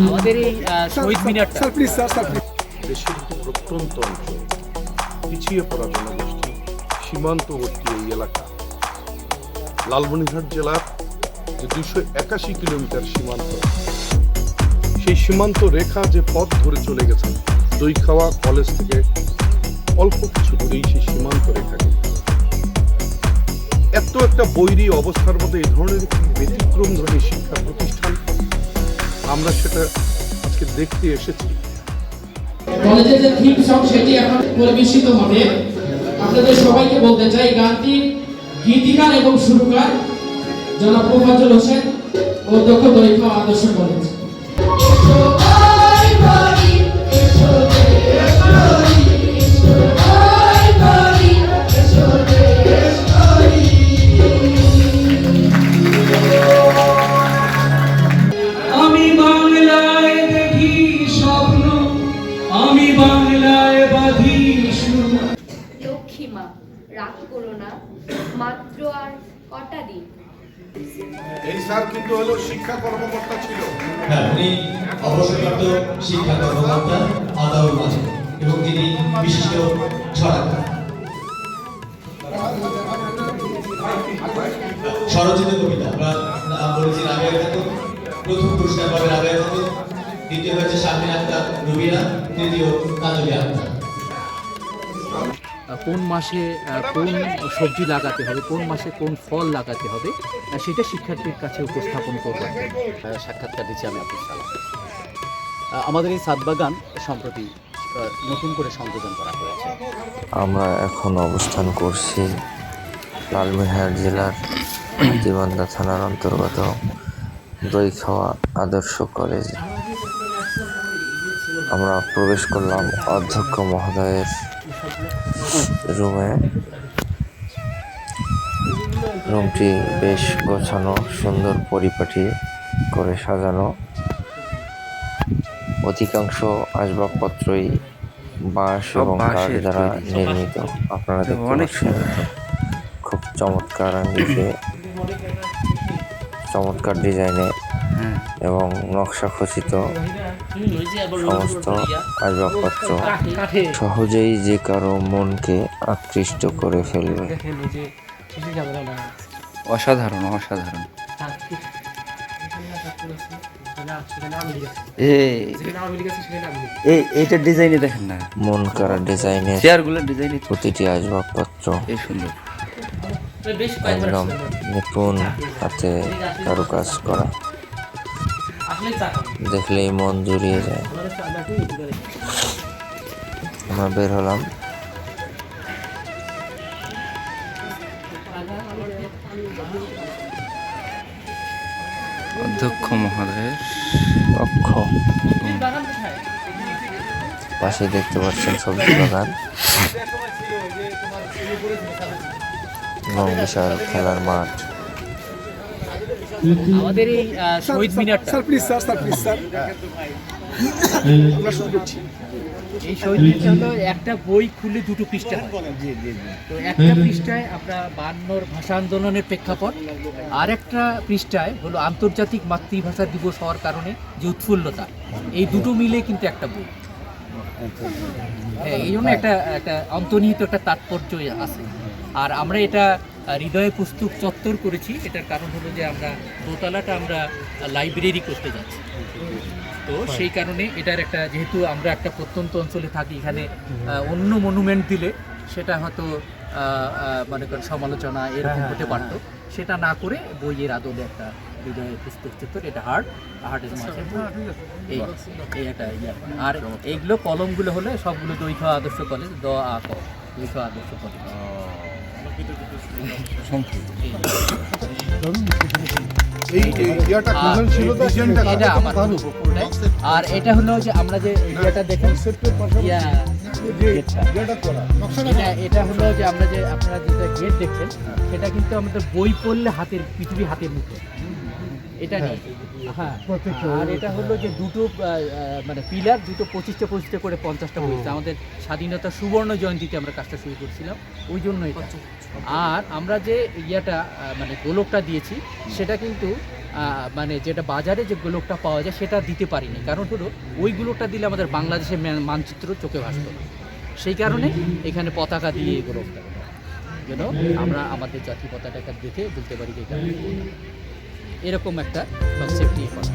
আমাদের এই শহীদ মিনারটা দেশের একটি প্রত্যন্ত অঞ্চল, পিছিয়ে পড়া জনগোষ্ঠী, সীমান্তবর্তী এই এলাকা লালমনিরহাট জেলার যে 281 কিলোমিটার সীমান্ত, সেই সীমান্ত রেখা যে পথ ধরে চলে গেছে দইখাওয়া কলেজ থেকে অল্প কিছু দূরেই সেই সীমান্ত রেখা। এত একটা বৈরী অবস্থার মধ্যে এই ধরনের একটি ব্যতিক্রমধর্মী শিক্ষা প্রতিষ্ঠান, আমরা সেটা আজকে দেখতে এসেছি। কলেজের যে থিম সং সেটি এখন পরিবেশিত হবে। আপনাদের সবাইকে বলতে চাই গানটি গীতিকার এবং সুরকার জনাব মোফাজ্জল হোসেন, অধ্যক্ষ দইখাওয়া আদর্শ কলেজ। আমি বাংলায় দেখি স্বপ্ন, আমি বাংলায় বাঁধি সুর। লক্ষ্মী মা রাগ করো না, মাত্র আর কটা দিন। এই স্যার কিন্তু হলো শিক্ষা কর্মকর্তা ছিল। হ্যাঁ, উনি অবসরপ্রাপ্ত শিক্ষা কর্মকর্তা আতাউর মাঝে এবং তিনি বিশিষ্ট ছড়াকার। স্বরচিত কবিতা আমরা বলেছি রাবেয়া খাতুন, প্রথম পুরস্কার পাবে রাবেয়া খাতুন, দ্বিতীয় হচ্ছে শারমিন আক্তার রুবিনা, তৃতীয় কাজলি আক্তার। কোন মাসে কোন সবজি লাগাতে হবে, কোন মাসে কোন ফল লাগাতে হবে, সেটা শিক্ষার্থীর কাছে উপস্থাপন করবেন। সাক্ষাৎকার দিচ্ছি আমি আব্দুল সালাম। আমাদের এই ছাদ বাগান সম্প্রতি নতুন করে সংযোজন করা হয়েছে। আমরা এখন অবস্থান করছি লালমনিরহাট জেলার হাতীবান্ধা থানার অন্তর্গত দইখাওয়া আদর্শ কলেজে। আমরা প্রবেশ করলাম অধ্যক্ষ মহোদয়ের রুমে। রুমটি বেশ গোছানো, সুন্দর পরিপাটি করে সাজানো। অধিকাংশ আসবাবপত্রই বাঁশ এবং কাঠ দ্বারা নির্মিত। আপনারা দেখতে পাচ্ছেন খুব চমৎকার আঙ্গিকে, চমৎকার ডিজাইনে এবং নকশা খচিত সমস্ত আসবাবপত্র সহজেই যে কারো মনকে আকৃষ্ট করে ফেলবে। অসাধারণ অসাধারণ। এইটার ডিজাইনে দেখেন না, মন কারা ডিজাইনের চেয়ারগুলোর ডিজাইনে প্রতিটি আসবাবপত্র এই সুন্দর, একদম নিপুণ হাতে কারুকাজ করা, দেখলেই মন জুড়িয়ে যায়। আমরা বের হলাম। অধ্যক্ষ মহোদয়ের কক্ষ, পাশে দেখতে পাচ্ছেন সবজি বাগান এবং বিশাল খেলার মাঠ। আমাদের এই শহীদ মিনারটা, এই শহীদ মিনারটা হলো একটা বই খুললে দুটো পৃষ্ঠা হয়। তো একটা পৃষ্ঠায় আমরা 52 ভাষা আন্দোলনের প্রেক্ষাপট, আর একটা পৃষ্ঠায় হলো আন্তর্জাতিক মাতৃভাষা দিবস হওয়ার কারণে যে উৎফুল্লতা, এই দুটো মিলে কিন্তু একটা বই। এই জন্য একটা অন্তর্নিহিত একটা তাৎপর্য আছে। আর আমরা এটা হৃদয়ে পুস্তক চত্বর করেছি। এটার কারণ হলো যে আমরা দোতলাটা আমরা লাইব্রেরি করতে যাচ্ছি। তো সেই কারণে এটার একটা, যেহেতু আমরা একটা প্রত্যন্ত অঞ্চলে থাকি, এখানে অন্য মনুমেন্ট দিলে সেটা হয়তো মনে করেন সমালোচনা এরকম হতে পারতো, সেটা না করে বইয়ের আদলে একটা হৃদয়ে পুস্তক চত্বর, এটা হার্টের মাঝে এই একটা ইয়ে। আর এইগুলো কলমগুলো হলে সবগুলো দইখাওয়া আদর্শ কলেজ, দইখাওয়া আদর্শ কলেজ। আর এটা হলো যে আমরা যে ইয়েটা দেখেন, এটা হলো যে আমরা যে আপনারা যেটা গেট দেখছেন, সেটা কিন্তু আমাদের বই পড়লে পৃথিবী হাতের মুঠো, এটা নেই। হ্যাঁ, আর এটা হলো যে দুটো মানে পিলার, দুটো 25টা করে 50টা হয়েছে। আমাদের স্বাধীনতা সুবর্ণ জয়ন্তীতে আমরা কাজটা শুরু করছিলাম, ওই জন্য এটা। আর আমরা যে ইয়েটা মানে গোলকটা দিয়েছি, সেটা কিন্তু মানে যেটা বাজারে যে গোলকটা পাওয়া যায় সেটা দিতে পারিনি, কারণ হলো ওই গোলকটা দিলে আমাদের বাংলাদেশের মানচিত্র চোখে ভাসত না। সেই কারণে এখানে পতাকা দিয়ে এই গোলকটা যেন আমরা আমাদের জাতীয় পতাকাটা দেখে বলতে পারি যে এটা আমাদের পতাকা। এরকম একটা কনসেপ্টই করা।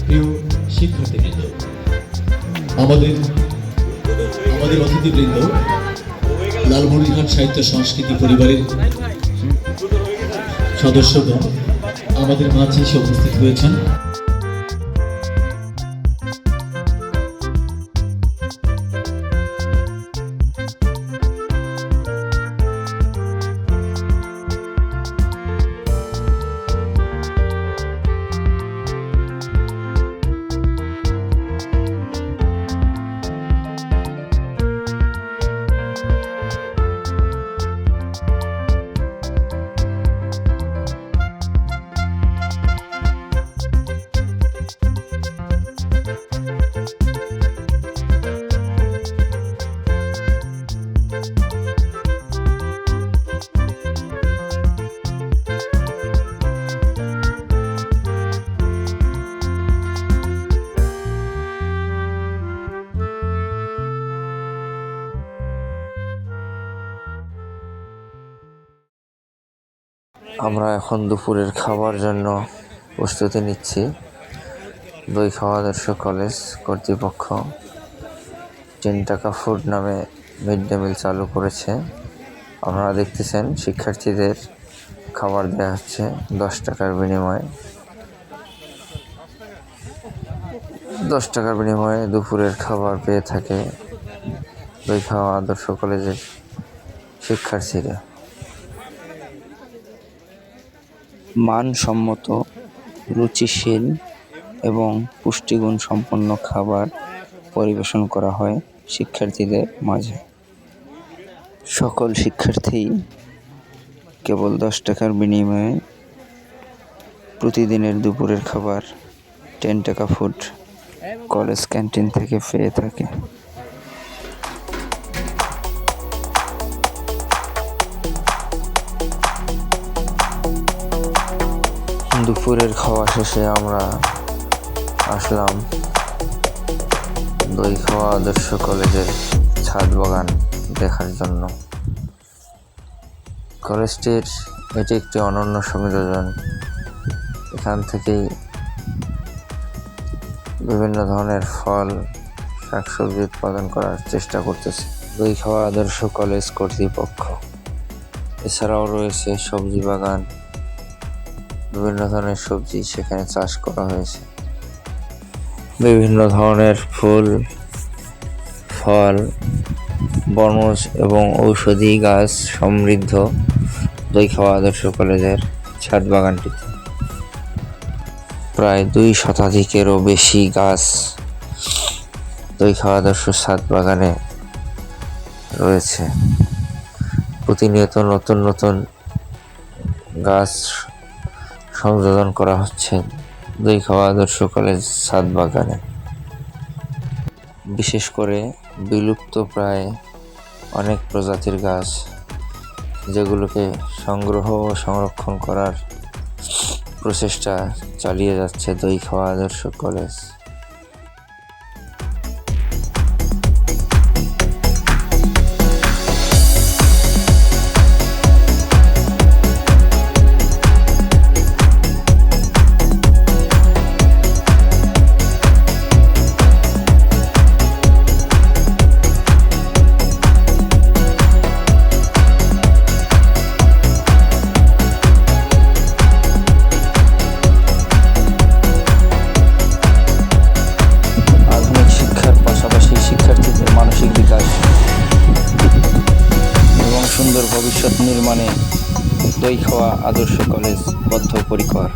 প্রিয় শিক্ষার্থীবৃন্দ, আমাদের অতিথিবৃন্দ, লালমনিরহাট সাহিত্য সংস্কৃতি পরিবারের সদস্যগণ আমাদের মাঝে এসে উপস্থিত হয়েছেন। আমরা এখন দুপুরের খাবার জন্য প্রস্তুতি নিচ্ছি। দইখাওয়া আদর্শ কলেজ কর্তৃপক্ষ 10 টাকা ফুড নামে মিড ডে মিল চালু করেছে। আপনারা দেখতেছেন শিক্ষার্থীদের খাবার দেওয়া হচ্ছে 10 টাকার বিনিময়ে। 10 টাকার বিনিময়ে দুপুরের খাবার পেয়ে থাকে দইখাওয়া আদর্শ কলেজের শিক্ষার্থীরা। মানসম্মত, রুচিশীল এবং পুষ্টিগুণ সম্পন্ন খাবার পরিবেশন করা হয় শিক্ষার্থীদের মাঝে। সকল শিক্ষার্থী কেবল 10 টাকার বিনিময়ে প্রতিদিনের দুপুরের খাবার 10 টাকা ফুড কলেজ ক্যান্টিন থেকে পেয়ে থাকে। দুপুরের খাওয়া শেষে আমরা আসলাম দইখাওয়া আদর্শ কলেজের ছাদ বাগান দেখার জন্য। কলেজটির এটি একটি অনন্য সংযোজন। এখান থেকেই বিভিন্ন ধরনের ফল, শাকসবজি উৎপাদন করার চেষ্টা করতেছে দইখাওয়া আদর্শ কলেজ কর্তৃপক্ষ। এছাড়াও রয়েছে সবজি বাগান, বিভিন্ন ধরনের সবজি সেখানে চাষ করা হয়েছে। বিভিন্ন ধরনের ফুল, ফল, বনজ এবং ঔষধি গাছ সমৃদ্ধ দইখাওয়া আদর্শ কলেজের ছাদ বাগানটিতে। প্রায় 2 শতাধিকেরও বেশি গাছ দইখাওয়া আদর্শ ছাদ বাগানে রয়েছে। প্রতিনিয়ত নতুন নতুন গাছ সংযোজন করা হচ্ছে দইখাওয়া আদর্শ কলেজ ছাদ বাগানে। বিশেষ করে বিলুপ্ত প্রায় অনেক প্রজাতির গাছ, যেগুলোকে সংগ্রহ ও সংরক্ষণ করার প্রচেষ্টা চালিয়ে যাচ্ছে দইখাওয়া আদর্শ কলেজ। সুন্দর ভবিষ্যৎ নির্মাণে দইখাওয়া আদর্শ কলেজ বদ্ধপরিকর।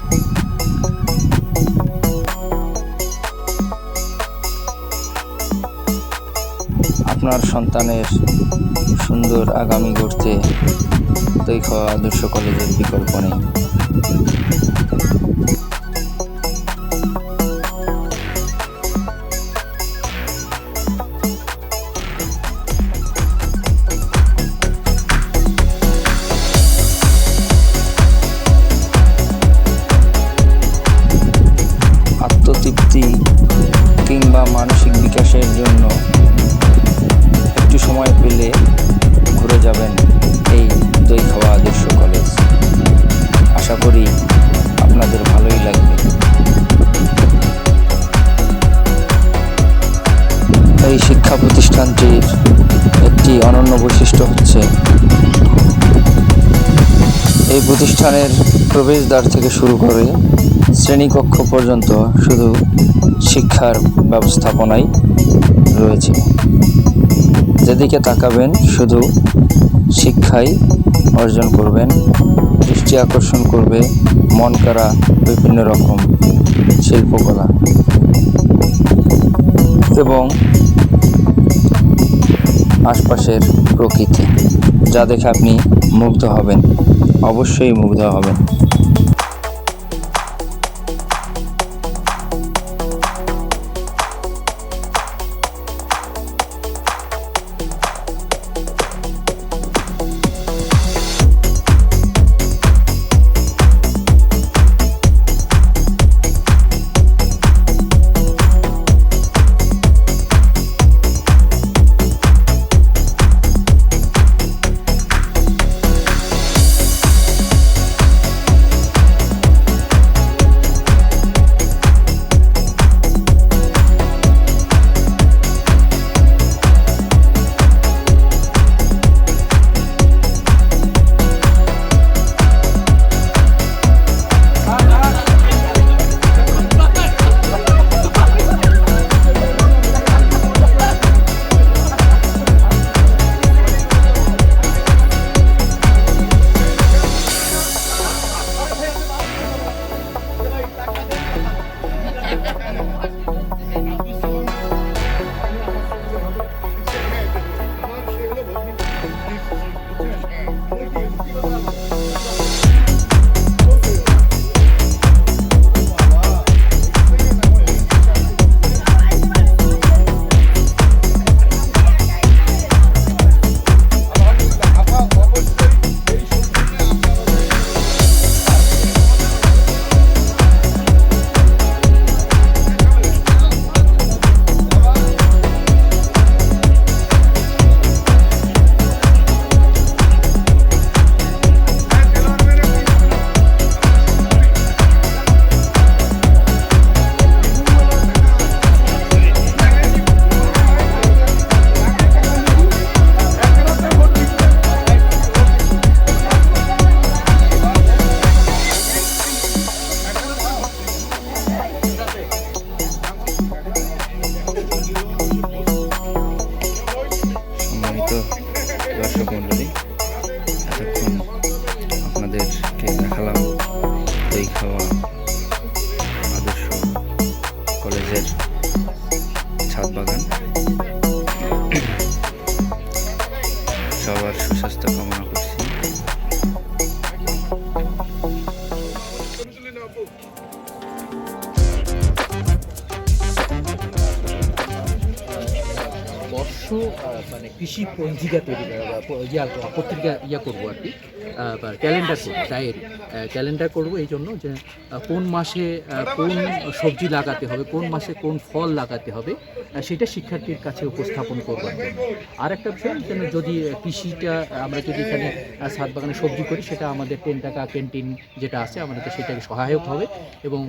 আপনার সন্তানের সুন্দর আগামী গড়তে দইখাওয়া আদর্শ কলেজের বিকল্প নেই। আত্মতৃপ্তি কিংবা মানসিক বিকাশের জন্য একটু সময় পেলে ঘুরে যাবেন এই দইখাওয়া আদর্শ কলেজ। আশা করি আপনাদের ভালোই লাগবে। এই শিক্ষা প্রতিষ্ঠানটির একটি অনন্য বৈশিষ্ট্য হচ্ছে এই প্রতিষ্ঠানের প্রবেশদ্বার থেকে শুরু করে শ্রেণীকক্ষ পর্যন্ত শুধু শিক্ষার ব্যবস্থাপনাই রয়েছে। যেদিকে তাকাবেন শুধু শিক্ষাই অর্জন করবেন। দৃষ্টি আকর্ষণ করবে মন কাড়া বিভিন্ন রকম শিল্পকলা এবং আশপাশের প্রকৃতি, যা দেখে আপনি মুগ্ধ হবেন, অবশ্যই মুগ্ধ হবেন। দর্শক মণ্ডলী, এতক্ষণ আপনাদেরকে দেখালাম দইখাওয়া আদর্শ কলেজের ছাদ বাগান। সবার সুস্বাস্থ্য কামনা করছি। মানে কৃষি পঞ্জিকা তৈরি পত্রিকা করবো আর কি, ক্যালেন্ডার করবো, ডায়েরি ক্যালেন্ডার করবো এই জন্য যে কোন মাসে কোন সবজি লাগাতে হবে, কোন মাসে কোন ফল লাগাতে হবে, সেটা শিক্ষার্থীর কাছে উপস্থাপন করবার জন্য। আর একটা বিষয় যেন যদি কৃষিটা আমরা যদি এখানে ছাদ বাগানে সবজি করি, সেটা আমাদের 10 টাকা ক্যান্টিন যেটা আছে আমাদের সেটাকে সহায়ক হবে। এবং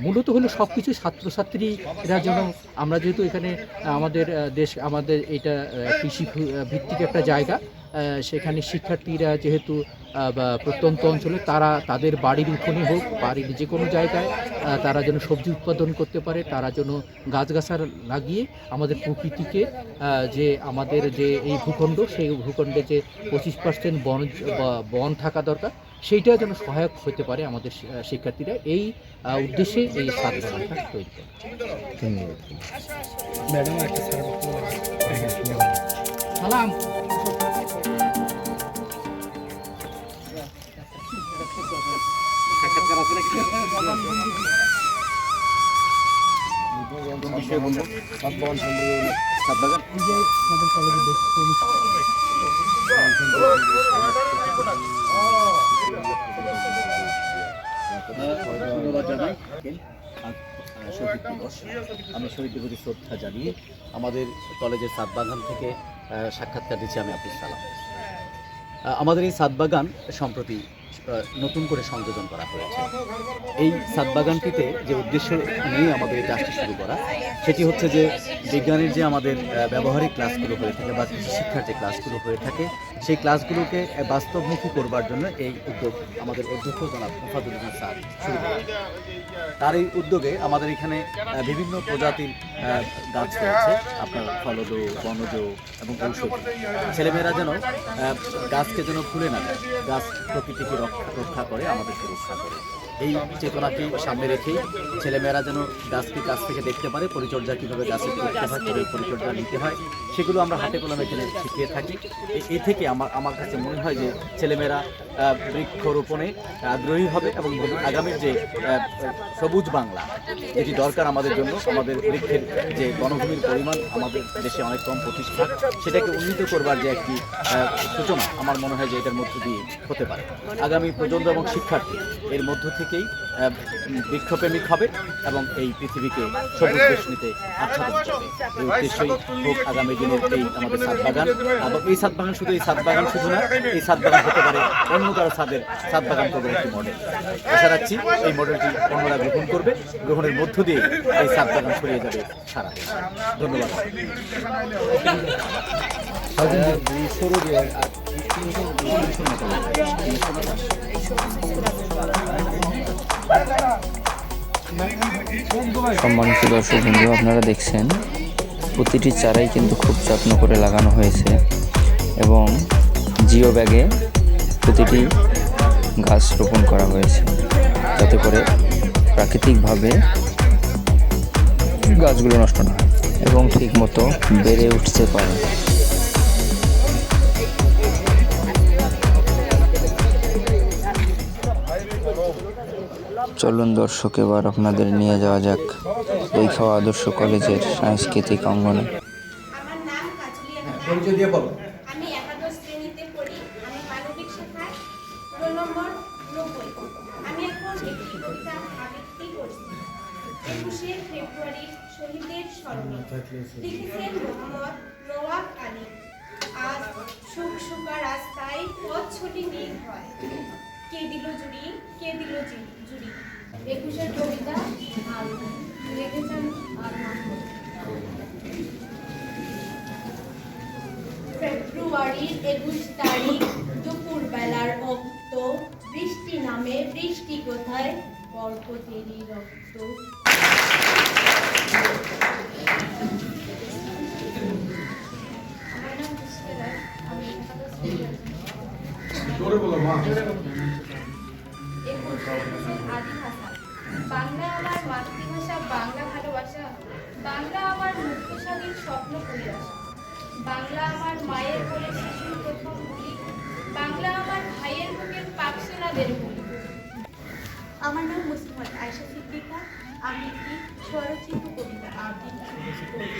মূলত হলো সব কিছু ছাত্রছাত্রীরা যেন, আমরা যেহেতু এখানে আমাদের আমাদের এটা কৃষি ভিত্তিক একটা জায়গা, সেখানে শিক্ষার্থীরা যেহেতু প্রত্যন্ত অঞ্চলে তারা তাদের বাড়ির উঠোনে হোক, বাড়ির যে কোনো জায়গায় তারা যেন সবজি উৎপাদন করতে পারে, তারা যেন গাছগাছালা লাগিয়ে আমাদের প্রকৃতিকে, যে আমাদের যে এই ভূখণ্ড, সেই ভূখণ্ডে যে 25% বন থাকা দরকার, সেইটা যেন সহায়ক হতে পারে আমাদের শিক্ষার্থীরা। এই উদ্দেশ্যে এই ছাদ বাগানটা তৈরি করে। ধন্যবাদ ম্যাডাম। সালাম। ধন্যবাদ জানাই। আজ শহীদ দিবস, আমি শহীদদের প্রতি শ্রদ্ধা জানিয়ে আমাদের কলেজের সাতবাগান থেকে সাক্ষাৎকার দিচ্ছি আমি আব্দুল সালাম। আমাদের এই সাতবাগান সম্প্রতি নতুন করে সংযোজন করা হয়েছে। এই সাতবাগানটিতে যে উদ্দেশ্য নিয়ে আমাদের এই কাজটি শুরু করা, সেটি হচ্ছে যে বিজ্ঞানের যে আমাদের ব্যবহারিক ক্লাসগুলো হয়ে থাকে বা কৃষি শিক্ষার যে ক্লাসগুলো হয়ে থাকে, সেই ক্লাসগুলোকে বাস্তবমুখী করবার জন্য এই উদ্যোগ আমাদের অধ্যক্ষ জনাব মোফাজ্জল হোসেন স্যার শুরু করেন। তার এই উদ্যোগে আমাদের এখানে বিভিন্ন প্রজাতির গাছ রয়েছে, আপনার ফলজ, বনজ এবং ঔষধি। ছেলেমেয়েরা যেন গাছকে যেন ভুলে না যায়, গাছ প্রকৃতিকে রক্ষা করে, আমাদেরকে রক্ষা করে। এই চেতনাকে সামনে রেখেই ছেলেমেয়েরা যেন গাছকে কাছ থেকে দেখতে পারে, পরিচর্যা কীভাবে গাছের করতে হয়, কীভাবে পরিচর্যা নিতে হয়, সেগুলো আমরা হাতে কলমে এখানে শিখিয়ে থাকি। এই থেকে আমার কাছে মনে হয় যে ছেলেমেয়েরা বৃক্ষরোপণে আগ্রহী হবে এবং আগামীর যে সবুজ বাংলা যেটি দরকার আমাদের জন্য, আমাদের বৃক্ষের যে বনভূমির পরিমাণ আমাদের দেশে অনেক কম প্রতিষ্ঠা, সেটাকে উন্নীত করবার যে একটি সূচনা আমার মনে হয় যে এটার মধ্য দিয়ে হতে পারে। আগামী প্রজন্ম এবং শিক্ষার্থী এর মধ্য থেকেই বৃক্ষপ্রেমিক হবে এবং এই পৃথিবীকে সবুজ দেশ নিতে আচ্ছাদন করবে। এই উদ্দেশ্যই হোক আগামী দিনের এই আমাদের সাতবাগান। এবং এই সাতবাগান শুধু না, এই সাতবাগান হতে পারে অন্য কারো সাতবাগান করবে একটি মডেল। আশা রাখছি এই মডেলটি অন্যরা গ্রহণ করবে, গ্রহণের মধ্য দিয়ে এই সাতবাগান ছড়িয়ে যাবে সারা দেশ। ধন্যবাদ। সম্মানিত দর্শক বন্ধু, আপনারা দেখছেন প্রতিটি চারাই কিন্তু খুব যত্ন করে লাগানো হয়েছে এবং জিও ব্যাগে প্রতিটি গাছ রোপণ করা হয়েছে যাতে করে প্রাকৃতিকভাবে গাছগুলো নষ্ট না হয় এবং ঠিকমতো বেড়ে উঠতে পারে। চলুন দর্শক, এবার আপনাদের নিয়ে যাওয়া যাক দইখাওয়া আদর্শ কলেজের সাংস্কৃতিক অঙ্গনে। আমার নাম কাজলিয়া খাতুন। পরিচয় দিয়ে বলো। আমি একাদশ শ্রেণীতে পড়ি। আমি মানবিক শাখায় রোল নম্বর 90। আমি এখন একটি কবিতা আবৃত্তি করছি। 21শে ফেব্রুয়ারি শহীদের স্মরণে। লিখেছেন মোহাম্মদ নওয়াব আলী। আজ সুখ সুখা রাস্তায় পথ ছুটি নীল হয়, কে দিল জুড়ি, কে দিল জুড়ি। 21শে কবিতা লিখেছেন ফেব্রুয়ারির 21 তারিখ দুপুর বেলার অক্ত, বৃষ্টি নামে বৃষ্টি কোথায়, বরকতেরই রক্ত। আমার নাম বুঝতে রায়, আমি একাদশ শ্রেণীতে আদি ভাষা। বাংলা আমার মাতৃভাষা, বাংলা ভালোবাসা, বাংলা আমার মুক্তস্বাধীন স্বপ্ন পরিরাশা, বাংলা আমার মায়ের কোলে শিশুর প্রথম বুলি, বাংলা আমার ভাইয়ের বুকের পাকসেনাদের বুলি। আমার নাম মুসলিমত আয়েশা সিদ্দিকা। আমি একটি স্বরচিত কবিতা আবৃত্তি করব।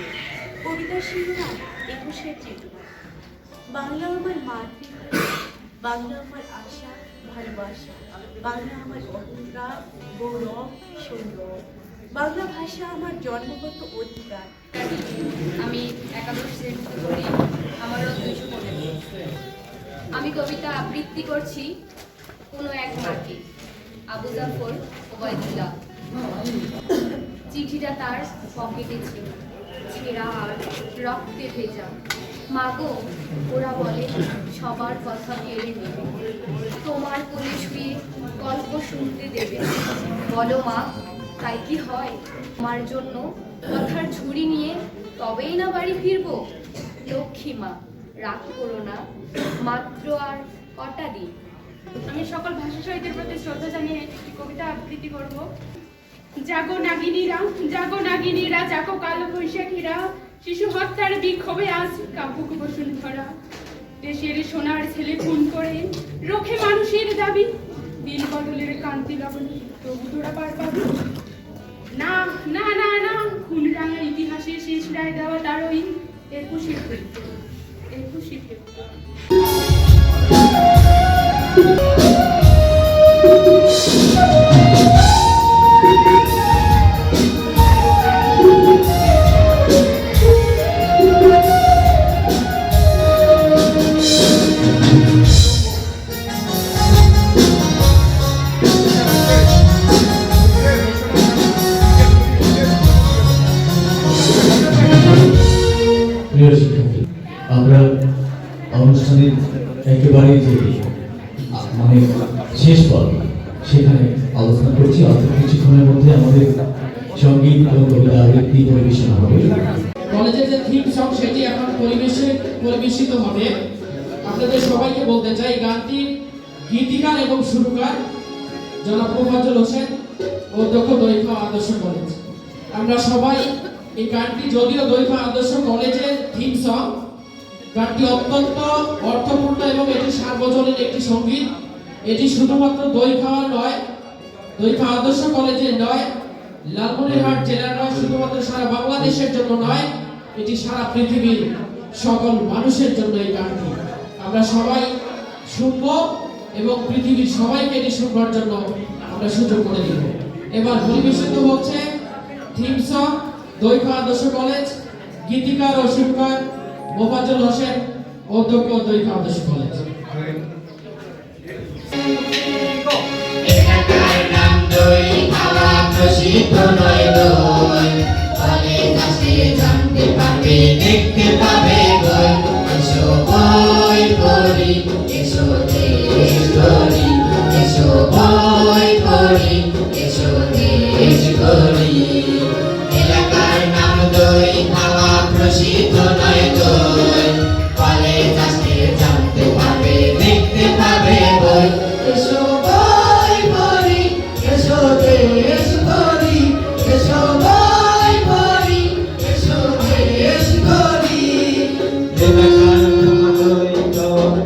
কবিতার শিরোনাম 21শে ফেব্রুয়ারি। বাংলা আমার মাতৃভাষা, বাংলা আমার আশা ভালোবাসা, বাংলা আমার অধিকার গৌরব সৌরভ, বাংলা ভাষা আমার জন্মগত অধিকার। আমি একাদশ শ্রেণীতে পড়ি, আমারও 215। আমি কবিতা আবৃত্তি করছি কোনো এক মাকে, আবু জাফর ওবায়দুল্লাহ। চিঠিটা তার পকেটে ছিল, ছেঁড়া আর রক্তে ভেজা। মাগো, ওরা বলে সবার কথা কেড়ে নেবে, তোমার কোলে শুয়ে গল্প শুনতে দেবে। বলো মা, তাই কি হয়? তোমার জন্য কথার ঝুড়ি নিয়ে তবেই না বাড়ি ফিরবো। লক্ষ্মী মা, রাগ করো না, মাত্র আর কটা দিন। আমি সকল ভাষা শহীদের প্রতি শ্রদ্ধা জানিয়ে একটি কবিতা আবৃত্তি করব। জাগো নাগিনীরা, জাগো নাগিনীরা, জাগো কালো বৈশাখীরা, শিশু হত্যার বিক্ষোভে আজ কাপুক বসুন্ধরা। দেশের সোনার ছেলে খুন করে রোখে মানুষের দাবি। দিন বদলের কান্তি লবণে তবু তোরা পার পাবি না। না না না, খুন রাঙা ইতিহাসে শেষ রায় দেওয়া তারই 21শে ফেব্রুয়ারি। 21শে ফেব্রুয়ারি। প্রিয় শিক্ষার্থী, আমরা অনুষ্ঠানের একেবারে যে মানে শেষ পর্ব সেখানে অবস্থান করছি। অল্প কিছুক্ষণের মধ্যে আমাদের সঙ্গীত এবং কবিতা আবৃত্তি পরিবেশনা হবে। কলেজের যে থিম সং সেটি এখন পরিবেশিত হবে। আপনাদের সবাইকে বলতে চাই, গানটির গীতিকার এবং সুরকার জনাব মোফাজ্জল হোসেন, অধ্যক্ষ দৈফা আদর্শ কলেজ। আমরা সবাই এই গানটি, যদিও দৈফা আদর্শ কলেজের থিম সং, গানটি অত্যন্ত অর্থপূর্ণ এবং এটি সার্বজনীন একটি সঙ্গীত। এটি শুধুমাত্র দৈফা নয়, দৈফা আদর্শ কলেজের নয়, লালমনিরহাট জেলার নয়, শুধুমাত্র সারা বাংলাদেশের জন্য নয়, এটি সারা পৃথিবীর সকল মানুষের জন্য এই গানটি আমরা সবাই শুনব এবং পৃথিবীর সবাইকে এটি শুনবার জন্য আমরা সুযোগ করে দিব। এবার পরিবেশিত হচ্ছে থিম সং, দৈফা আদর্শ কলেজ, গীতিকার ও সুরকার মোফাজ্জল হোসেন, অধ্যক্ষ দৈফা আদর্শ কলেজ। দেখতে পাবে বই, এসো বই পড়ি, এসো দেশ গড়ি, এসো বই পড়ি, এসো দেশ গড়ি। এলাকার নাম দই, খাওয়া প্রসিদ্ধ নয় দই, কলেজ আসলে জানতে পাবে, দেখতে পাবে বই, এসো বই পড়ি, এসো দেশ গড়ি, এসো বই পড়ি, এসো দেশ গড়ি। এলাকার নাম দই দই।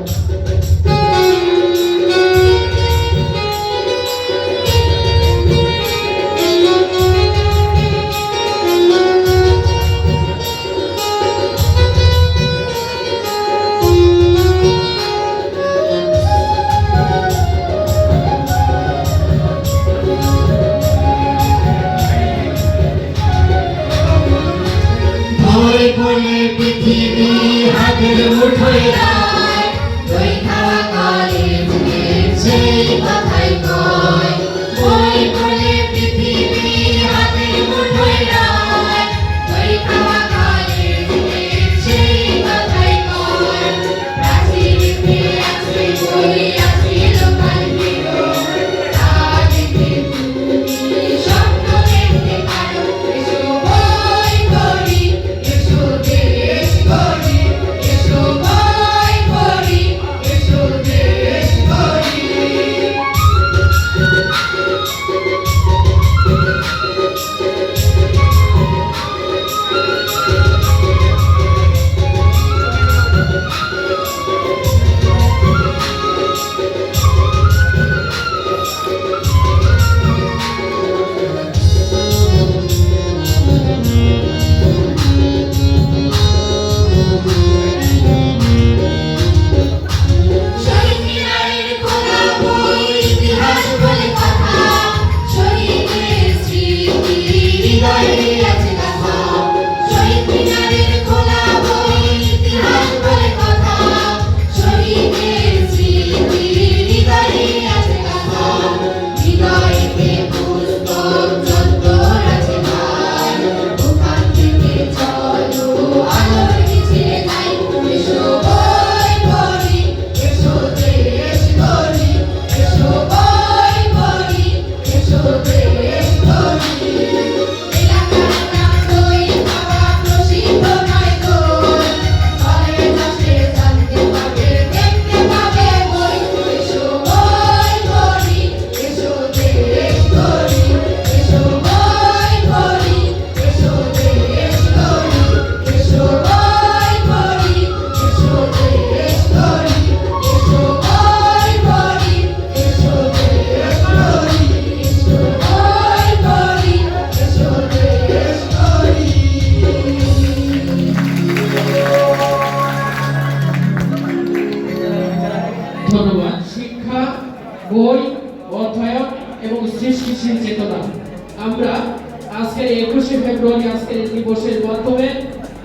বই পড়ে পৃথিবী হাতের মুঠোয় রায়, দই খাওয়া কলেজ সেই কথাই কয়। বই পড়ে পৃথিবী হাতের মুঠোয় রায়, দই খাওয়া কলেজ সেই কথাই কয়। প্রাচীরে আছে বই, আছে লোকাল হিরো, তা দেখে তুমি স্বপ্ন দেখতে পারো। এসো বই পড়ি, এসো দেশ গড়ি, এসো বই পড়ি, এসো দেশ গড়ি।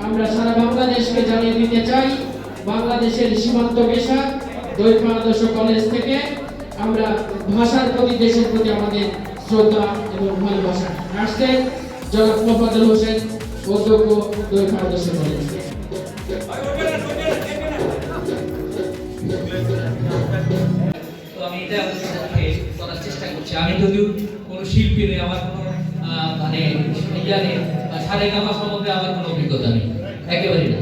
আমরা সারা বাংলাদেশকে জানিয়ে দিতে চাই, বাংলাদেশের সীমান্ত পেশা দৈর্ঘ্য আদর্শ কলেজ থেকে আমরা ভাষার প্রতি, দেশের প্রতি আমাদের শ্রদ্ধা এবং ভালোবাসা। আসছেন জনাব মোফাজ্জল হোসেন, অধ্যক্ষ দৈর্ঘ্য আদর্শ কলেজ। তো আমি এটা করার চেষ্টা করছি। আমি যদিও কোনো শিল্পী নেই, আমার কোনো মানে ইয়া নেই, সারেগামা সম্বন্ধে আমার কোনো অভিজ্ঞতা নেই, একেবারেই না।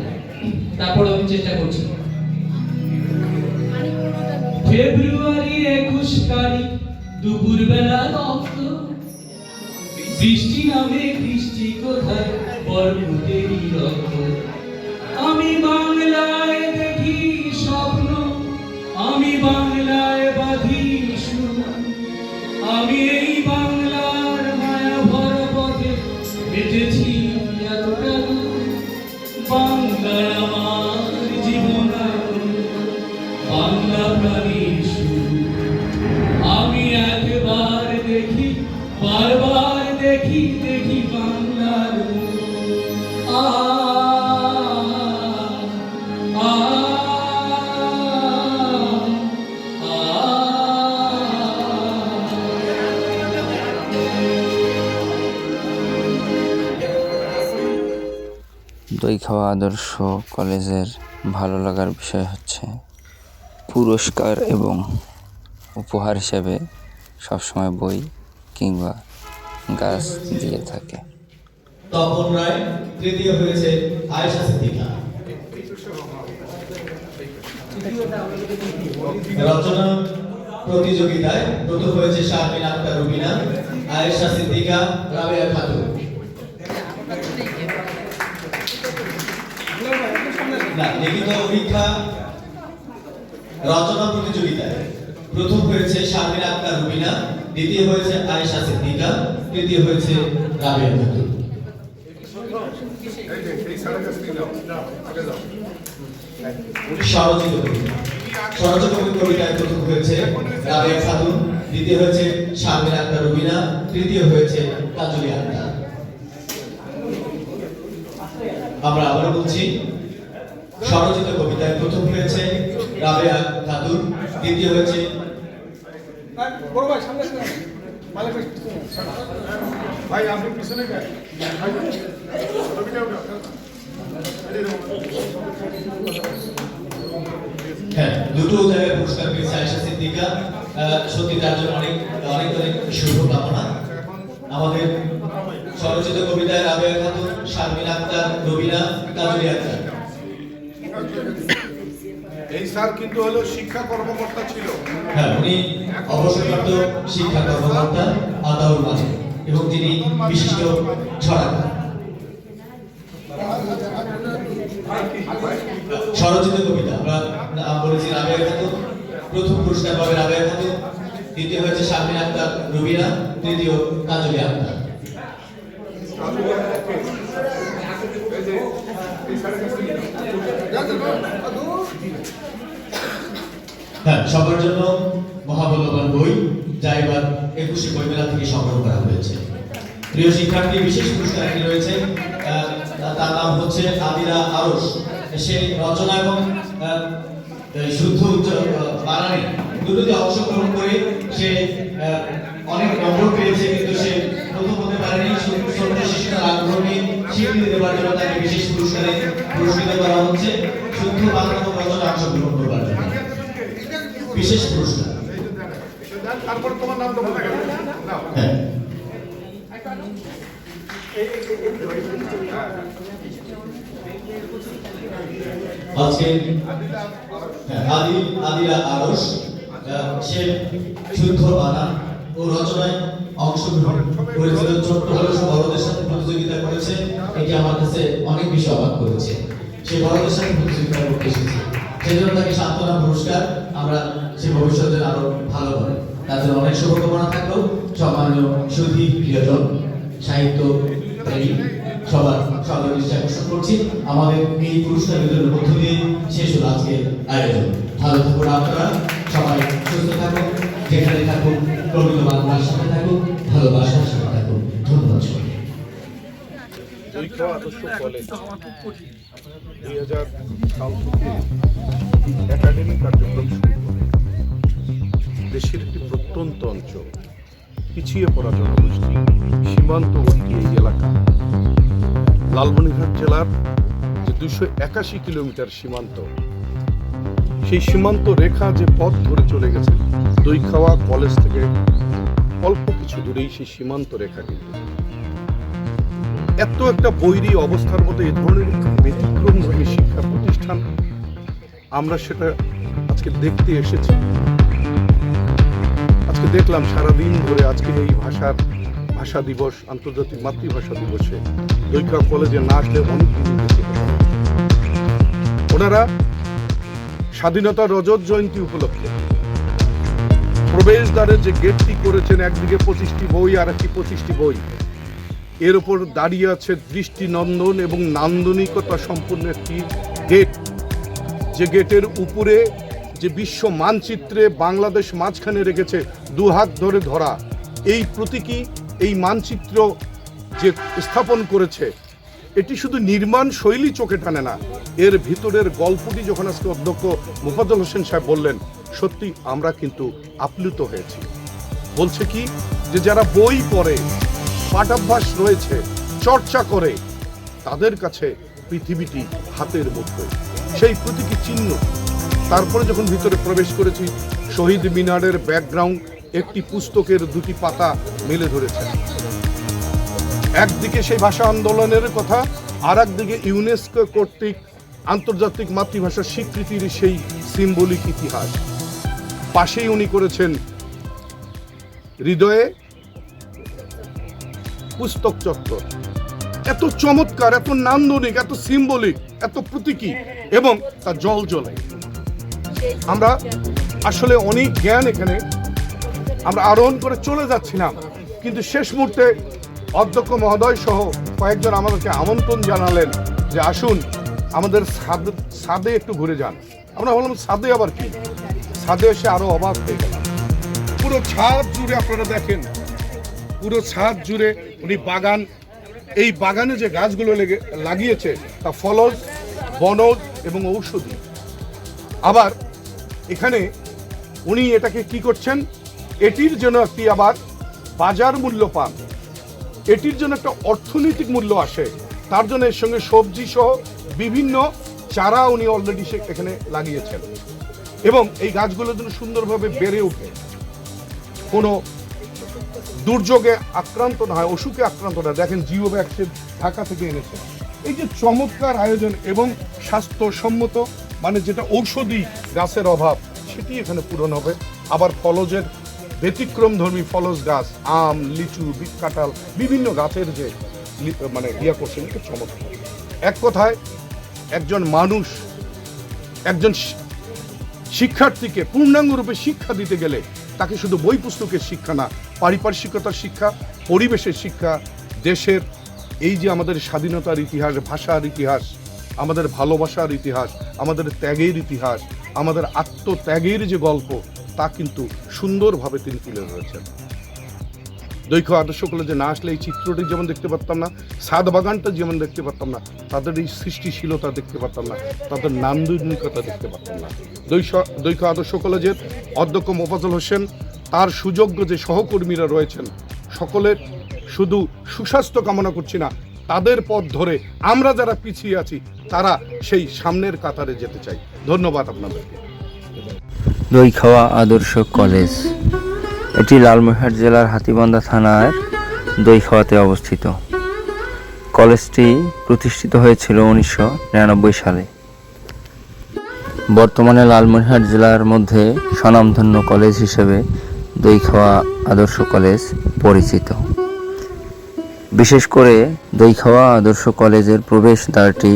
তারপরেও আমি চেষ্টা করছি। ফেব্রুয়ারি 21 তারিখ দুপুর বেলা রক্ত বৃষ্টি নামে, বৃষ্টি কোথায় বরফুটেরই রক্ত। আমি বাংলায় দেখি স্বপ্ন, আমি বাংলায় বাঁধি সুর, আমি এই বাংলার মায়া ভরা পথে হেঁটেছি এতটা দূর। বাংলায় আমার জীবন, বাংলা প্রাণীর সুর। আমি একবার দেখি, বারবার দেখি, দেখি বাংলার মুখ। আ আ দইখাওয়া আদর্শ কলেজের ভালো লাগার বিষয় হচ্ছে পুরস্কার এবং উপহার হিসেবে সবসময় বই কিংবা গাছ দিয়ে থাকে। তপন রায়, তৃতীয় হয়েছে আয়েশা সিদ্দিকা। রচনা প্রতিযোগিতায় প্রথম হয়েছে শারমিন আক্তার রুবিনা, আয়েশা সিদ্দিকা, রাবেয়া খাতুন। না, লিখিত পরীক্ষা রচনা প্রতিযোগিতায় প্রথম হয়েছে শারমিন আক্তার রুবিনা, দ্বিতীয় হয়েছে আয়েশা সিদ্দিকা, তৃতীয় হয়েছে রাবেয়া খাতুন। স্বরচিত কবিতা, স্বরচিত কবিতায় প্রথম হয়েছে রাবেয়া খাতুন, দ্বিতীয় হয়েছে শারমিন আক্তার রুবিনা, তৃতীয় হয়েছে কাজলি আক্তার। আমরা আবারও বলছি, স্বরচিত কবিতায় প্রথম হয়েছে রাবেয়া খাতুন, দ্বিতীয় হয়েছে ভাই আপনি পিছনে গেলেন। হ্যাঁ, দুটো জায়গায় পুরস্কার পেয়েছে আয়েশা সিদ্দিকা। সত্যি তার জন্য অনেক অনেক অনেক শুভকামনা। আমাদের স্বরচিত কবিতায় রাবেয়া খাতুন, শারমিন আক্তার রুবিনা, কাজলি আক্তার। এই স্যার কিন্তু হলো শিক্ষা কর্মকর্তা ছিল। হ্যাঁ, উনি অবসরপ্রাপ্ত শিক্ষা কর্মকর্তা আতাউর মালিক এবং তিনি বিশিষ্ট ছড়াকার। স্বরচিত কবিতা আমরা নাম বলেছি রাবেয়া খাতুন, প্রথম পুরস্কার পাবে রাবেয়া খাতুন, দ্বিতীয় হয়েছে শারমিন আক্তার রুবিনা, তৃতীয় কাজলি আক্তার। হ্যাঁ, সবার জন্য মহামূল্যবান বই, যা এবার 21শে বইমেলা থেকে সংগ্রহ করা হয়েছে। প্রিয় শিক্ষার্থী, বিশেষ পুরস্কার একটি রয়েছে, তার নাম হচ্ছে আদিরা আরশ। সে রচনা এবং শুদ্ধ বানানে দুটোতে অংশগ্রহণ করে সে অনেক নম্বর পেয়েছে, কিন্তু সে প্রথম হতে পারেনি। ছোট্ট শিশুদের আগ্রহকে স্বীকৃতি দেওয়ার জন্য তাকে বিশেষ পুরস্কারে পুরস্কৃত করা হচ্ছে, শুদ্ধ বাংলা এবং রচনা অংশগ্রহণ করবার জন্য বিশেষ পুরস্কার। তারপর তোমার নাম তো বলা গেল না। হ্যাঁ, আজকে আদিরা আরশ, সে শুদ্ধ বানান ও রচনায় অংশগ্রহণ করেছিল। ছোট্ট হলেও সে বড়দের সাথে প্রতিযোগিতা করেছে, এটি আমার কাছে অনেক বেশি অবাক করেছে। সে বড়দের সাথে প্রতিযোগিতা করতে এসেছে, সেজন্য তাকে সান্ত্বনা পুরস্কার। আমরা সে ভবিষ্যতে আরো ভালো করে তাদের অনেক শুভকামনা থাকলেও সম্মানীয় সুধী, প্রিয়জন, সাহিত্য প্রেমী সবার সদৃষ্টি আকর্ষণ করছি। আমাদের এই পুরস্কার বিতরণের মধ্য দিয়ে শেষ হলো আজকের আয়োজন। ভালো থাকুন আপনারা, সবাই সুস্থ থাকুন, যেখানে থাকুন প্রকৃত বাংলার সাথে থাকুন, ভালোবাসার সাথে থাকুন। ধন্যবাদ সবাই। দৈখাওয়া আদর্শ কলেজ 2000 সাল থেকে একাডেমিক কার্যক্রম শুরু করে দেশের একটি প্রত্যন্ত অঞ্চল, পিছিয়ে পড়া জনগোষ্ঠী, সীমান্তবর্তী এই এলাকা লালমনিরহাট জেলার যে 281 কিলোমিটার সীমান্ত, সেই সীমান্ত রেখা যে পথ ধরে চলে গেছে দৈখাওয়া কলেজ থেকে অল্প কিছু দূরেই সেই সীমান্ত রেখা। কিন্তু এত একটা বৈরী অবস্থার মধ্যে এ ধরনের ব্যতিক্রমধর্মী শিক্ষা প্রতিষ্ঠান আমরা সেটা আজকে দেখতে এসেছি। আজকে দেখলাম সারাদিন ধরে আজকে এই ভাষা দিবস, আন্তর্জাতিক মাতৃভাষা দিবসে দৈখাওয়া কলেজে না আসলে অনেক কিছু দেখতে পাবেন। ওনারা স্বাধীনতা রজত জয়ন্তী উপলক্ষে প্রবেশদ্বারের যে গেটটি করেছেন, একদিকে 25টি বই আর একটি 25টি বই, এর উপর দাঁড়িয়ে আছে দৃষ্টিনন্দন এবং নান্দনিকতা সম্পূর্ণ একটি গেট, যে গেটের উপরে যে বিশ্ব মানচিত্রে বাংলাদেশ মাঝখানে রেখেছে দুহাত ধরে ধরা এই প্রতীকী, এই মানচিত্র যে স্থাপন করেছে, এটি শুধু নির্মাণ শৈলী চোখে টানে না, এর ভিতরের গল্পটি যখন আজকে অধ্যক্ষ মোফাজ্জল হোসেন সাহেব বললেন, সত্যি আমরা কিন্তু আপ্লুত হয়েছি। বলছে কি যে যারা বই পড়ে, পাঠাভ্যাস রয়েছে, চর্চা করে, তাদের কাছে পৃথিবীটি হাতের মুঠোয়, সেই প্রতীকী চিহ্ন। তারপরে যখন ভিতরে প্রবেশ করেছি, শহীদ মিনারের ব্যাকগ্রাউন্ড একটি পুস্তকের দুটি পাতা মেলে ধরেছে। একদিকে সেই ভাষা আন্দোলনের কথা, আর একদিকে ইউনেস্কো কর্তৃক আন্তর্জাতিক মাতৃভাষা স্বীকৃতির সেই সিম্বলিক ইতিহাস। পাশেই উনি করেছেন হৃদয়ে পুস্তক চত্বর। এত চমৎকার, এত নান্দনিক, এত সিম্বলিক, এত প্রতীকী, এবং তা জল জ্বলে। আমরা আসলে অনেক জ্ঞান এখানে আমরা আরোহণ করে চলে যাচ্ছিলাম, কিন্তু শেষ মুহূর্তে অধ্যক্ষ মহোদয় সহ কয়েকজন আমাদেরকে আমন্ত্রণ জানালেন যে আসুন আমাদের ছাদে একটু ঘুরে যান। আমরা বললাম ছাদে আবার কি? ছাদে এসে আরো অবাক হয়ে গেলাম। পুরো ছাদ জুড়ে আপনারা দেখেন, পুরো ছাদ জুড়ে উনি বাগান, এই বাগানে যে গাছগুলো লাগিয়েছে তা ফলজ, বনজ এবং ঔষধি। আবার এখানে উনি এটাকে কি করছেন, এটির জন্য একটি আবার বাজার মূল্য পান, এটির জন্য একটা অর্থনৈতিক মূল্য আসে, তার জন্য এর সঙ্গে সবজি সহ বিভিন্ন চারা উনি অলরেডি এখানে লাগিয়েছেন, এবং এই গাছগুলো যেন সুন্দরভাবে বেড়ে ওঠে, কোনো দুর্যোগে আক্রান্ত না হয়, অসুখে আক্রান্ত না। দেখেন জিও ব্যাগ ঢাকা থেকে এনেছে। এই যে চমৎকার আয়োজন এবং স্বাস্থ্যসম্মত, মানে যেটা ঔষধি গাছের অভাব সেটি এখানে পূরণ হবে। আবার ফলজের ব্যতিক্রমধর্মী ফলজ গাছ, আম, লিচু, কাঁঠাল, বিভিন্ন গাছের যে মানে ইয়া করছেন, এটা চমৎকার। এক কথায় একজন মানুষ, একজন শিক্ষার্থীকে পূর্ণাঙ্গরূপে শিক্ষা দিতে গেলে তাকে শুধু বই পুস্তকের শিক্ষা না, পারিপার্শ্বিকতার শিক্ষা, পরিবেশের শিক্ষা, দেশের এই যে আমাদের স্বাধীনতার ইতিহাস, ভাষার ইতিহাস, আমাদের ভালোবাসার ইতিহাস, আমাদের ত্যাগের ইতিহাস, আমাদের আত্মত্যাগের যে গল্প, তা কিন্তু সুন্দরভাবে তিনি তুলে ধরেছেন। দৈখাওয়া আদর্শ কলেজে না আসলে এই চিত্রটি যেমন দেখতে পারতাম না, ছাদ বাগানটা যেমন দেখতে পারতাম না, তাদের এই সৃষ্টিশীলতা দেখতে পারতাম না, তাদের নান্দনিকতা দেখতে পারতাম না। দৈখাওয়া আদর্শ কলেজের অধ্যক্ষ মোফাজ্জল হোসেন, তার সুযোগ্য যে সহকর্মীরা রয়েছেন, সকলের শুধু সুস্বাস্থ্য কামনা করছি না, তাদের পথ ধরে আমরা যারা পিছিয়ে আছি তারা সেই সামনের কাতারে যেতে চাই। ধন্যবাদ আপনাদেরকে। দৈখাওয়া আদর্শ কলেজ, এটি লালমনিরহাট জেলার হাতীবান্ধা থানার দৈখাওয়াতে অবস্থিত। কলেজটি প্রতিষ্ঠিত হয়েছিল 1999 সালে। বর্তমানে লালমনিরহাট জেলার মধ্যে স্বনামধন্য কলেজ হিসেবে দৈখাওয়া আদর্শ কলেজ পরিচিত। বিশেষ করে দৈখাওয়া আদর্শ কলেজের প্রবেশদ্বারটি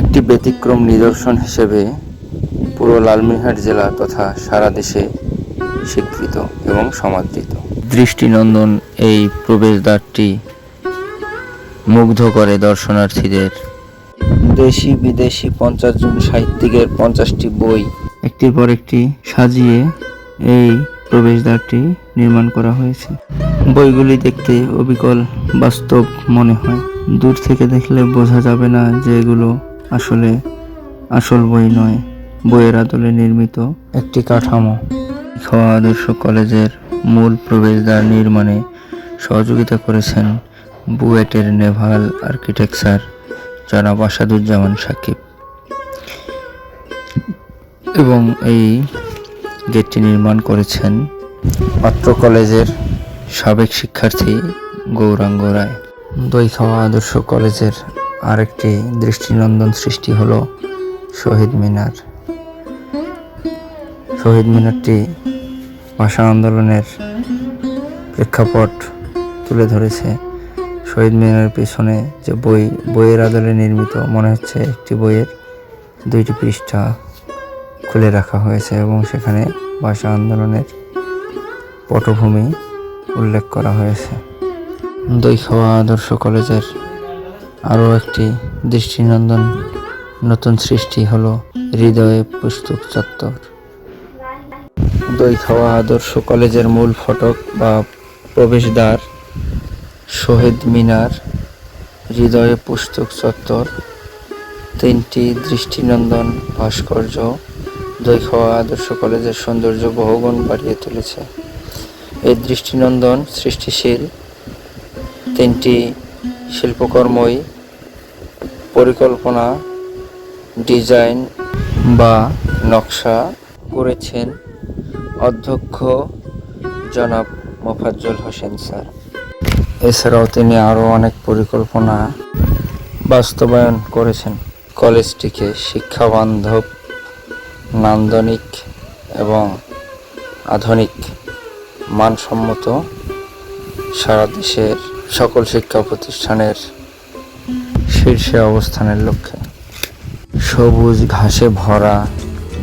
একটি ব্যতিক্রম নিদর্শন হিসেবে পুরো লালমনিরহাট জেলা তথা সারা দেশে স্বীকৃত এবং সমাদৃত। দৃষ্টিনন্দন এই প্রবেশদ্বারটি মুগ্ধ করে দর্শনার্থীদের। দেশি বিদেশি 50 জন সাহিত্যিকের 50টি বই একটির পর একটি সাজিয়ে এই প্রবেশদ্বারটি নির্মাণ করা হয়েছে। বইগুলি দেখতে অবিকল বাস্তব মনে হয়। দূর থেকে দেখলে বোঝা যাবে না যে এগুলো আসলে আসল বই নয়, বইয়ের আদলে নির্মিত একটি কাঠামো। খাওয়া আদর্শ কলেজের মূল প্রবেশদ্বার নির্মাণে সহযোগিতা করেছেন বুয়েটের নেভাল আর্কিটেকচার জনাব আসাদুজ্জামান সাকিব এবং এই গেটটি নির্মাণ করেছেন অত্র কলেজের সাবেক শিক্ষার্থী গৌরাঙ্গ রায়। দইখাওয়া আদর্শ কলেজের আরেকটি দৃষ্টিনন্দন সৃষ্টি হলো শহীদ মিনার। শহীদ মিনারটি ভাষা আন্দোলনের প্রেক্ষাপট তুলে ধরেছে। শহীদ মিনারের পিছনে যে বইয়ের আদলে নির্মিত, মনে হচ্ছে একটি বইয়ের 2টি পৃষ্ঠা খুলে রাখা হয়েছে এবং সেখানে ভাষা আন্দোলনের পটভূমি উল্লেখ করা হয়েছে। দইখাওয়া আদর্শ কলেজের আরও একটি দৃষ্টিনন্দন নতুন সৃষ্টি হলো হৃদয়ে পুস্তক চত্বর। দইখাওয়া আদর্শ কলেজের মূল ফটক বা প্রবেশদ্বার, শহীদ মিনার, হৃদয়ে পুস্তক চত্বর, 3টি দৃষ্টিনন্দন ভাস্কর্য দইখাওয়া আদর্শ কলেজের সৌন্দর্য বহুগুণ বাড়িয়ে তুলেছে। এই দৃষ্টিনন্দন সৃষ্টিশীল 3টি শিল্পকর্মই পরিকল্পনা, ডিজাইন বা নকশা করেছেন অধ্যক্ষ জনাব মোফাজ্জল হোসেন স্যার। এছাড়াও তিনি আরও অনেক পরিকল্পনা বাস্তবায়ন করেছেন। কলেজটিকে শিক্ষাবান্ধব, নান্দনিক এবং আধুনিক মানসম্মত সারা দেশের সকল শিক্ষা প্রতিষ্ঠানের শীর্ষে অবস্থানের লক্ষ্যে সবুজ ঘাসে ভরা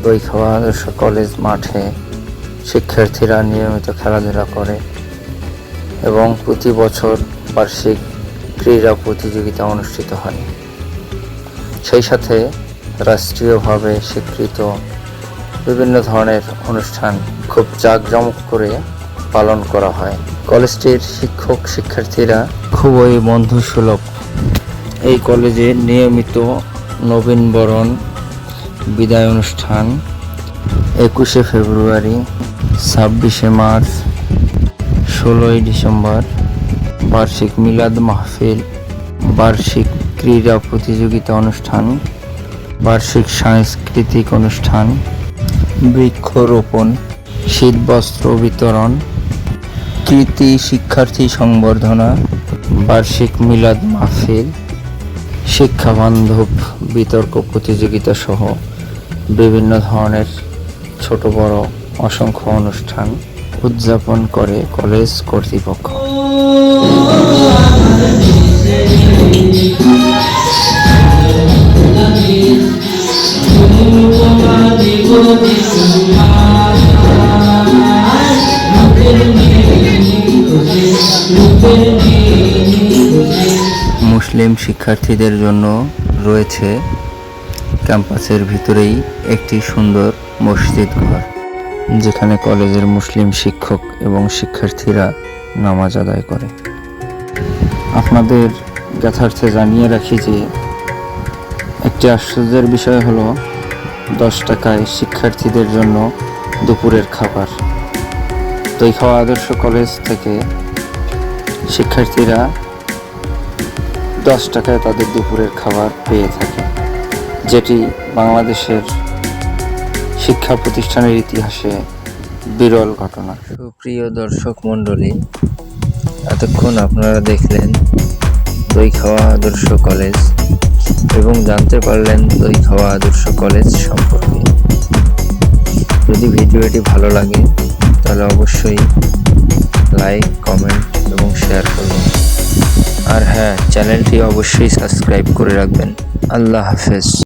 দইখাওয়া আদর্শ কলেজ মাঠে শিক্ষার্থীরা নিয়মিত খেলাধুলা করে এবং প্রতি বছর বার্ষিক ক্রীড়া প্রতিযোগিতা অনুষ্ঠিত হয়। সেই সাথে রাষ্ট্রীয়ভাবে স্বীকৃত বিভিন্ন ধরনের অনুষ্ঠান খুব জাঁকজমক করে পালন করা হয়। কলেজটির শিক্ষক শিক্ষার্থীরা খুবই বন্ধুসুলভ। এই কলেজে নিয়মিত নবীনবরণ, বিদায় অনুষ্ঠান 21শে ফেব্রুয়ারি, 26শে মার্চ, 16ই ডিসেম্বর, বার্ষিক মিলাদ মাহফিল, বার্ষিক ক্রীড়া প্রতিযোগিতা অনুষ্ঠান, বার্ষিক সাংস্কৃতিক অনুষ্ঠান, বৃক্ষরোপণ, শীতবস্ত্র বিতরণ, কৃতি শিক্ষার্থী সংবর্ধনা, বার্ষিক মিলাদ মাহফিল, শিক্ষাবান্ধব বিতর্ক প্রতিযোগিতা সহ বিভিন্ন ধরনের ছোট বড় অসংখ্য অনুষ্ঠান উদযাপন করে কলেজ কর্তৃপক্ষ। মুসলিম শিক্ষার্থীদের জন্য রয়েছে ক্যাম্পাসের ভিতরেই একটি সুন্দর মসজিদ ঘর, যেখানে কলেজের মুসলিম শিক্ষক এবং শিক্ষার্থীরা নামাজ আদায় করে। আপনাদের যথার্থে জানিয়ে রাখি যে একটি আশ্চর্যের বিষয় হলো 10 টাকায় শিক্ষার্থীদের জন্য দুপুরের খাবার। দইখাওয়া আদর্শ কলেজ থেকে শিক্ষার্থীরা 10 টাকায় তাদের দুপুরের খাবার পেয়ে থাকে, যেটি বাংলাদেশের শিক্ষা প্রতিষ্ঠানের ইতিহাসে বিরল ঘটনা। সুপ্রিয় দর্শক মণ্ডলী, এতক্ষণ আপনারা দেখলেন দইখাওয়া আদর্শ কলেজ এবং জানতে পারলেন দইখাওয়া আদর্শ কলেজ সম্পর্কে। যদি ভিডিওটি ভালো লাগে তাহলে অবশ্যই লাইক, কমেন্ট এবং শেয়ার করবেন। আর হ্যাঁ, চ্যানেলটি অবশ্যই সাবস্ক্রাইব করে রাখবেন। আল্লাহ হাফেজ।